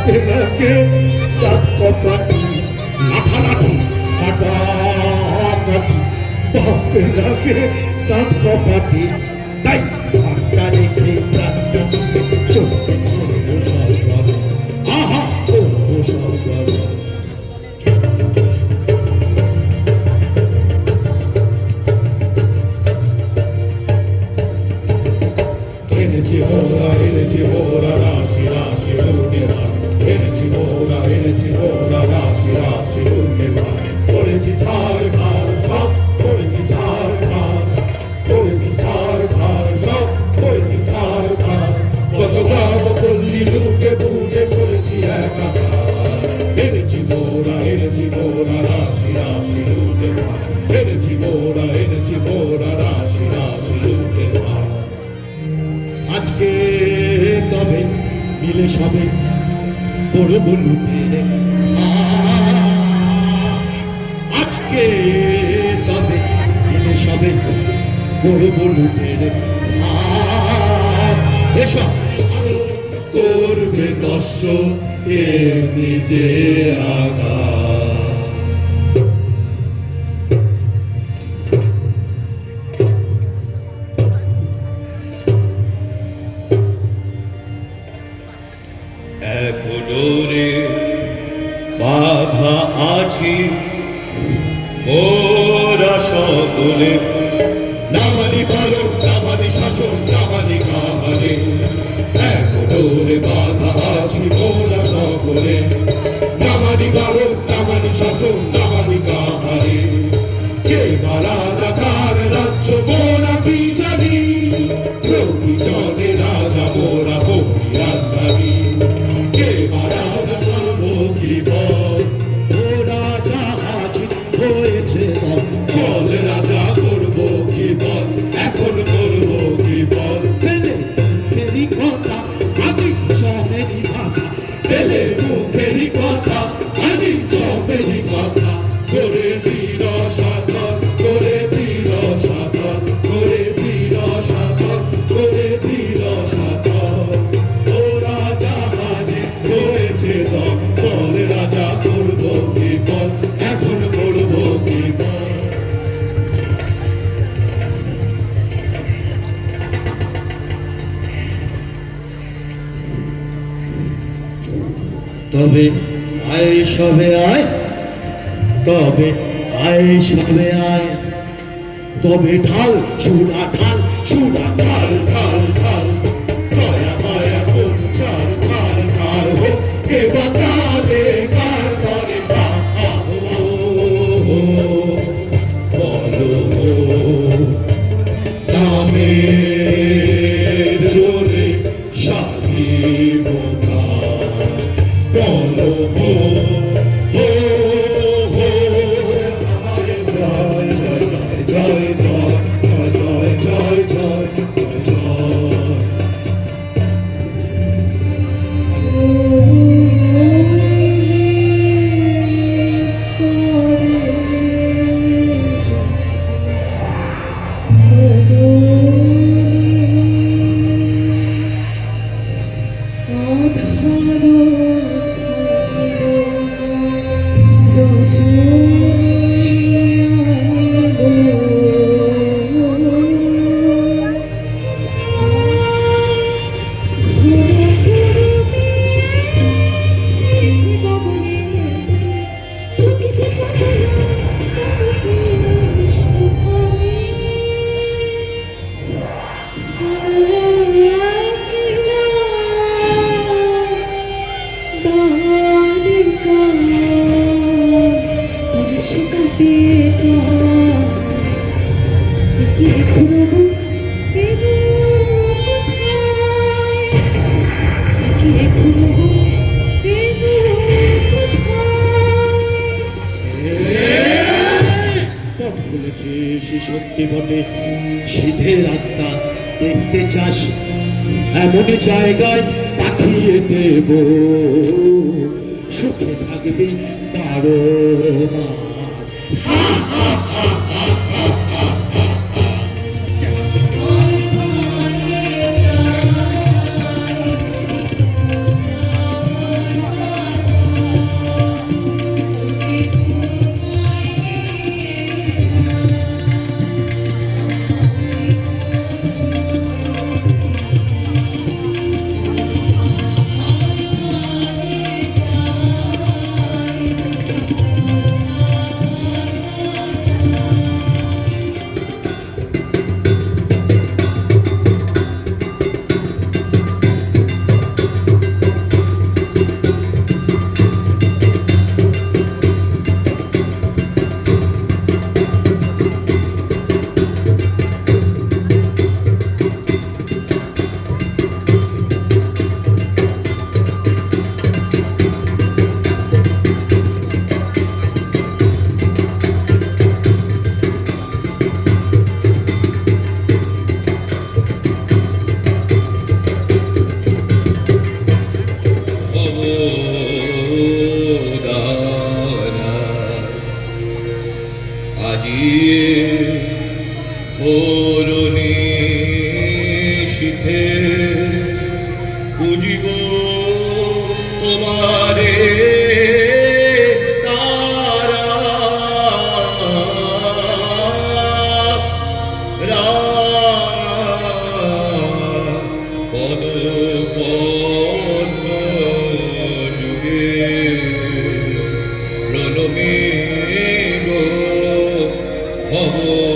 ভাবতে লাগে দাঁত কপাটি লাঠালাঠি কাটাকাটি ভাবতে লাগে দাঁত কপাটি তাই ঠান্ডা রেখে প্রাণটা দিয়ে চলতে চলবো সরকার আহা করবো সরকার এনেছি মোরা রাশি রাশি লুটে ভার এনেছি মোরা রাশি রাশি লুটে ভার করেছি ঝাড় ঘাড় সব করেছি ঝাড় ঘাড় করেছি ঝাড় ঘাড় সব করেছি ঝাড় ঘাড় কত গ্রাম পল্লী লুটে ফুটে করেছি একাকার এনেছি মোরা রাশি রাশি লুটে ভার এনেছি মোরা রাশি রাশি লুটে ভার আজকে তবে মিলে সবে করবো লুটের আজকে তবে মিলে সবে করবো লুটের এসব করবে দর্শ এ নিজে আগা এখনো রে বাধা আছি ওরা সকলে নামানি ভালো নামানি শাসন নামানি কাহারে এখনো রে বাধা আছি ওরা সকলে নামানি ভালো নামানি শাসন নামানি কাহারে কে মারা যাকার রাজ্য মোরা কি জানি প্রতিজনে রাজা মোরা বলি রাজধানী কে মারা যাকার কি বল ও রাজা হাজির হয়েছে বল রাজা করবো কি বল এখন করবো কি বল পেলে মুখেরই কথা আমি সবেরই কথা পেলে মুখেরই কথা আমি সবেরই কথা করে দিল সাধন করে দিল সাধন করে দিল সাধন করে দিল সাধন ও রাজা হাজির হয়েছে বল রাজা করবো কি বল এখন করবো কি বল তবে আয় সবে আয় তবে আয় সবে আয় তবে ঢাল সুরা ঢাল ঢাল ঢাল দয়া দয়া কোন ঝাল ঝাল ঝাল হো কে বাতালে কার করে বলো নামের জোরে সাহিব বলো সত্যি বটে সিধে রাস্তা দেখতে চাস এমন জায়গায় পাঠিয়ে দেব সুখে থাকবি 12 মাস গো তোমারে তারা পদ পদ্ম যুগে প্রণমে গো ভবদারা।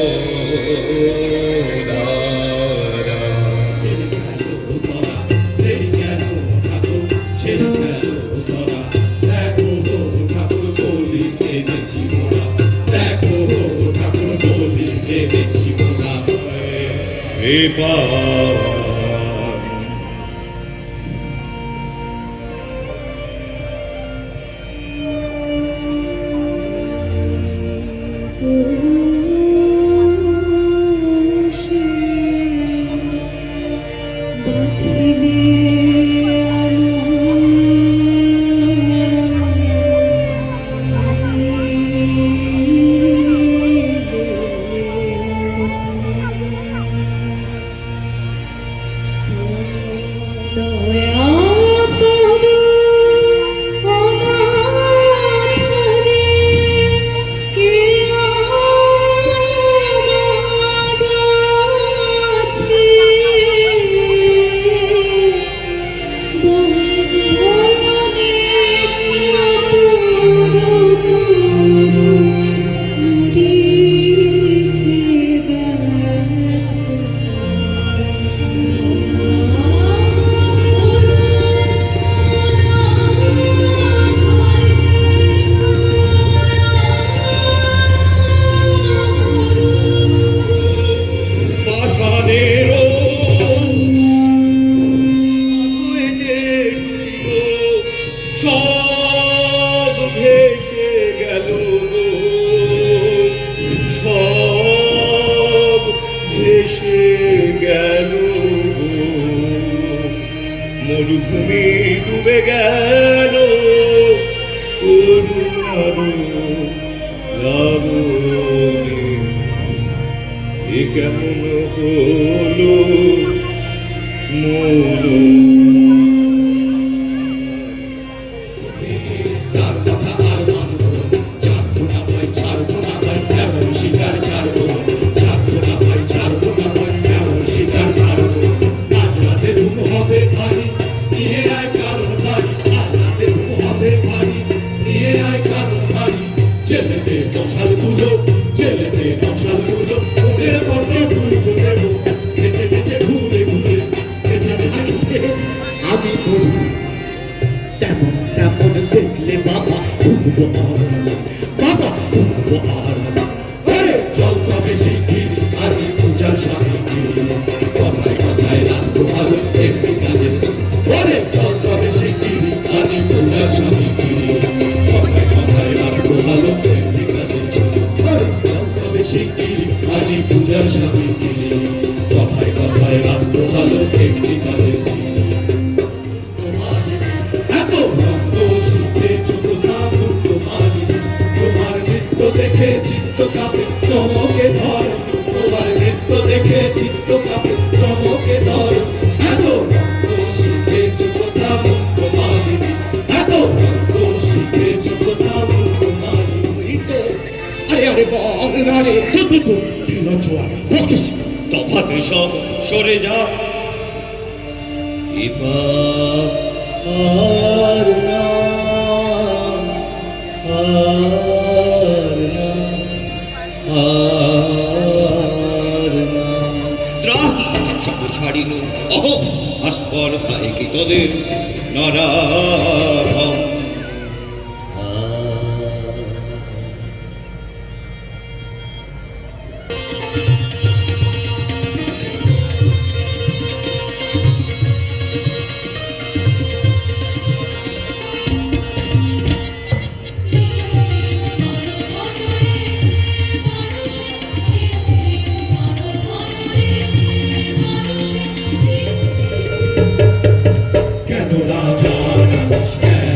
সব ভেসে গেল সব ভেসে গেল মরুভূমি ডুবে গেল করুণার লাবণী এ কেমন হলো মন আমি বলি তেমন তেমন দেখলে বাবা ঢুকবো বাবা ঢুকবো আরে চল তবে শিগগিরি আমি পূজার স্বামী কথায় কথায় রাখবো ভালো এমনি কাজের আরে চল তবে শিগগিরি আমি পূজার স্বামী কথায় কথায় রাখবো ভালো এমনি কাজের আরে চল তবে শিগগিরি আমি পূজার স্বামী কথায় কথায় রাখবো ভালো এমনি কাজের দেখে চিত্ত কাঁপে চমকে ধর তোমার নৃত্য দেখে চিত্ত কাঁপে চমকে ধর এত রক্ত শিখেছি কোথা মুক্ত মালিনী এত রক্ত শিখেছি কোথা মুক্ত মালিনী আরে আরে বল না রে দুদু জোয়ার বকিস তফাতে সব সরে যা এবার আর না ছাড়িল অহম আস্পর খায় কি তোদের নারায়ণ Raja,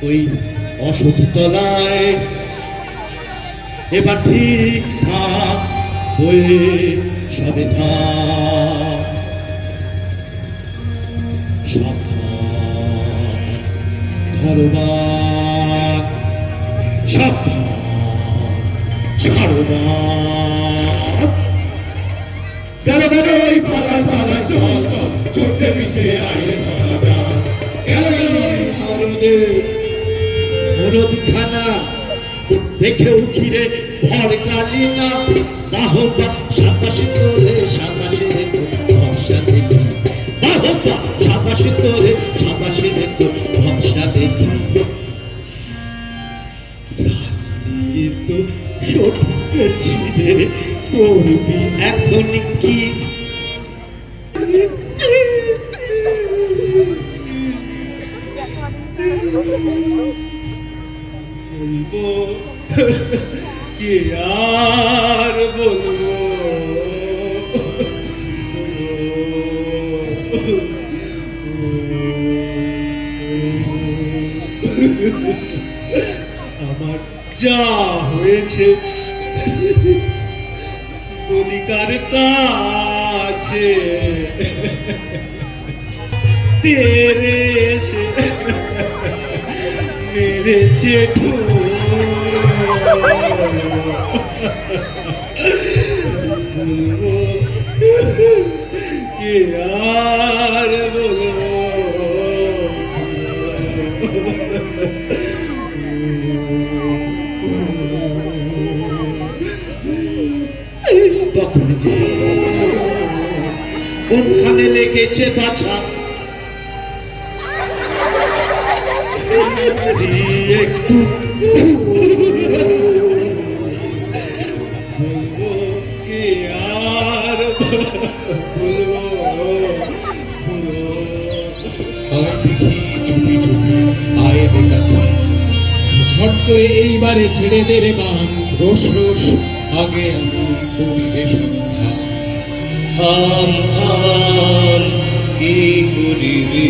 ওই অসৎ তলায় এবার ঠিক ঠাক হয়ে সবে থাক। সাবধান ধরবান, সাবধান ছাড়বান। গেল গেল ওই পালায় পালায় চল চল, চোখে পিছে আইলে ধরা যান। গেল গেল ওই ভারতের হলুদখানা, দেখেও ঘিরে ভর কালি না। বাহবা সাবাসি তোরে সাবাসি দেখো ভরসা দেখি, বাহবা সাবাসি তোরে সাবাসি দেখো ভরসা দেখি। তো সটকেছি রে, করবি এখন কি? বলবো কি আর বলবো, আমার যা হয়েছে বলিকার কাছে তেরে সে मेरे जेठू ये यार बोलो তখন যে কোনখানে লেগেছে বাছা একটু বলবো কি আর বলবো, আয় দেখি চুপি চুপি আয় বেকাচ্ছে, ঝট করে এইবারে ছেড়ে দে রে গান, রোষ রোষ আগে আমি করিবে সন্ধ্যা। থাম থাম কি করি রে